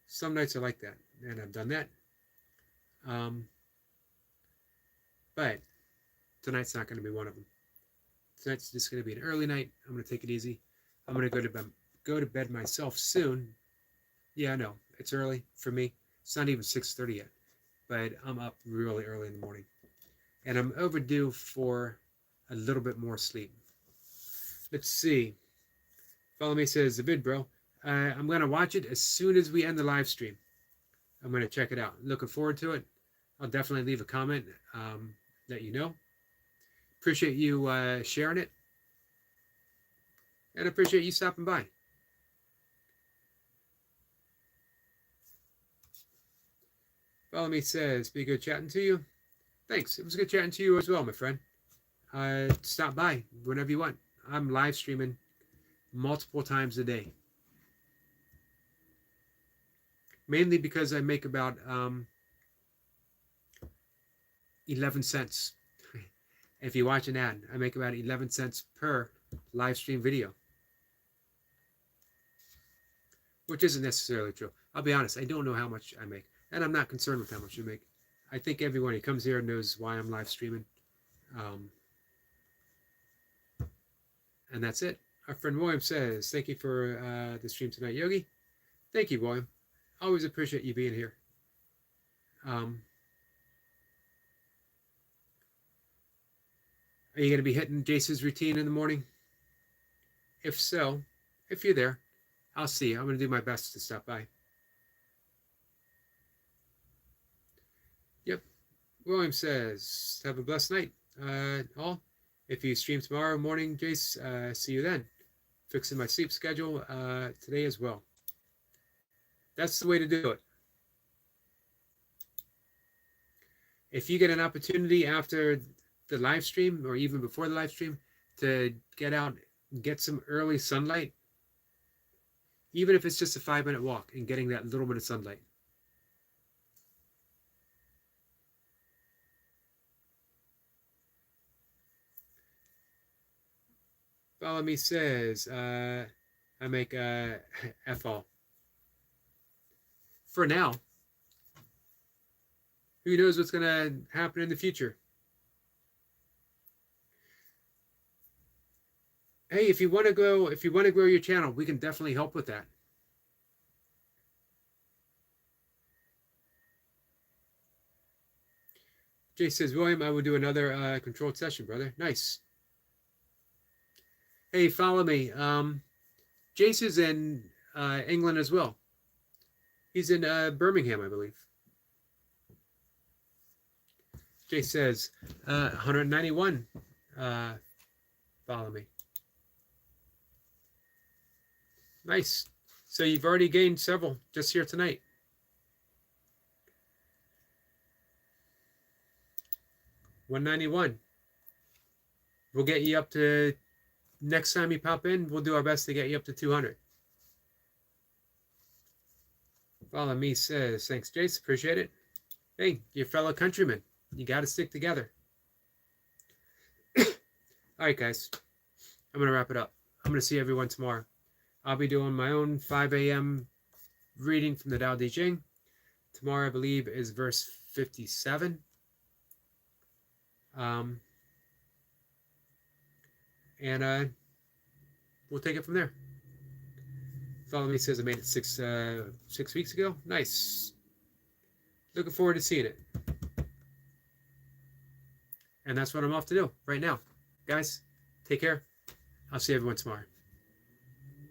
Some nights are like that, and I've done that. But tonight's not going to be one of them. Tonight's just going to be an early night. I'm going to take it easy. I'm going to go to bed myself soon. Yeah, I know. It's early for me. It's not even 6:30 yet. But I'm up really early in the morning. And I'm overdue for a little bit more sleep. Let's see. Follow Me says, the vid, bro. I'm going to watch it as soon as we end the live stream. I'm going to check it out. Looking forward to it. I'll definitely leave a comment, let you know. Appreciate you sharing it. And appreciate you stopping by. Follow Me says, be good chatting to you. Thanks. It was good chatting to you as well, my friend. Stop by whenever you want. I'm live streaming multiple times a day. Mainly because I make about 11 cents. If you watch an ad, I make about 11 cents per live stream video. Which isn't necessarily true. I'll be honest, I don't know how much I make. And I'm not concerned with how much I make. I think everyone who comes here knows why I'm live streaming. And that's it. Our friend William says, thank you for the stream tonight, Yogi. Thank you, William. Always appreciate you being here. Are you going to be hitting Jason's routine in the morning? If so, if you're there, I'll see you. I'm going to do my best to stop by. Yep. William says, have a blessed night. All. If you stream tomorrow morning, Jace, see you then. Fixing my sleep schedule today as well. That's the way to do it. If you get an opportunity after the live stream or even before the live stream to get out and get some early sunlight, even if it's just a 5-minute walk and getting that little bit of sunlight. Follow Me says, I make F all. For now. Who knows what's going to happen in the future? Hey, if you want to grow your channel, we can definitely help with that. Jay says, William, I will do another controlled session, brother. Nice. Hey, follow me. Jace is in England as well. He's in Birmingham, I believe. Jace says 191. Follow me. Nice. So you've already gained several just here tonight. $191. We'll get you up to, next time you pop in, we'll do our best to get you up to 200. Follow me says, thanks, Jace. Appreciate it. Hey, your fellow countrymen, you got to stick together. All right, guys. I'm going to wrap it up. I'm going to see everyone tomorrow. I'll be doing my own 5 a.m. reading from the Tao Te Ching. Tomorrow, I believe, is verse 57. And we'll take it from there. Follow me says I made it 6 weeks ago. Nice. Looking forward to seeing it. And that's what I'm off to do right now. Guys, take care. I'll see everyone tomorrow.